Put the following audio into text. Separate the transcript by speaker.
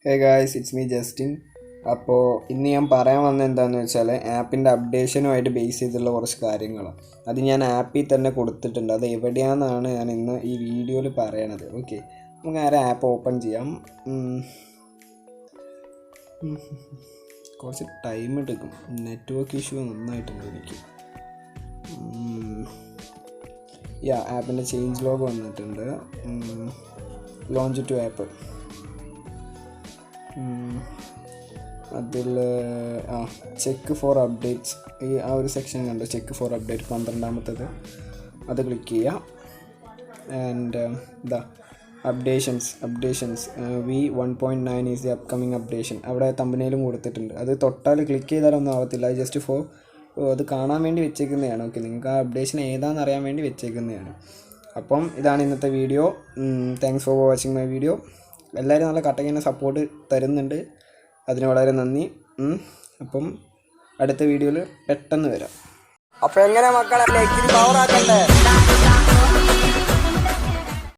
Speaker 1: Hey guys, it's me Justin. അപ്പോൾ ഇന്ന് ഞാൻ പറയാൻ വന്നത് എന്താണെന്ന് വെച്ചാൽ ആപ്പിൻ്റെ അപ്ഡേഷനുമായിട്ട് ബേസ് ചെയ്തുള്ള കുറച്ച് കാര്യങ്ങളാണ്. അത് ഞാൻ ആപ്പിൽ തന്നെ കൊടുത്തിട്ടുണ്ട്. അത് എവിടെയാണെന്നാണ് ഞാൻ ഇന്ന് ഈ വീഡിയോയിൽ പറയണത്. ഓക്കെ, നമുക്ക് നേരെ ആപ്പ് ഓപ്പൺ ചെയ്യാം. കുറച്ച് ടൈം എടുക്കും, നെറ്റ്വർക്ക് ഇഷ്യൂ നന്നായിട്ടുണ്ട് എനിക്ക്. ആപ്പിൻ്റെ ചേഞ്ച് ലോഗ് വന്നിട്ടുണ്ട്. ലോഞ്ച് ടു ആപ്പ് അതിൽ ചെക്ക് ഫോർ അപ്ഡേറ്റ്സ് ഒരു സെക്ഷൻ കണ്ടു. ചെക്ക് ഫോർ അപ്ഡേറ്റ് 12ാമത്തേത് അത് ക്ലിക്ക് ചെയ്യുക. And updations V1.9 is the upcoming updation. അവിടെ തമ്പനയിലും കൊടുത്തിട്ടുണ്ട്. അത് തൊട്ടാൽ ക്ലിക്ക് ചെയ്താലൊന്നും ആവത്തില്ല. അത് ജസ്റ്റ് അത് കാണാൻ വേണ്ടി വെച്ചേക്കുന്നതാണ്. ഓക്കെ, നിങ്ങൾക്ക് ആ അപ്ഡേഷൻ ഏതാണെന്ന് അറിയാൻ വേണ്ടി വെച്ചേക്കുന്നതാണ്. അപ്പം ഇതാണ് ഇന്നത്തെ video. Thanks for watching my video. എല്ലാവരും നല്ല കട്ടയ്ക്ക് സപ്പോർട്ട് തരുന്നുണ്ട്, അതിന് വളരെ നന്ദി. അപ്പം അടുത്ത വീഡിയോയിൽ പെട്ടെന്ന് വരാം.
Speaker 2: അപ്പോൾ എങ്ങനെ മക്കളെ പവർ ആക്കണ്ടേ?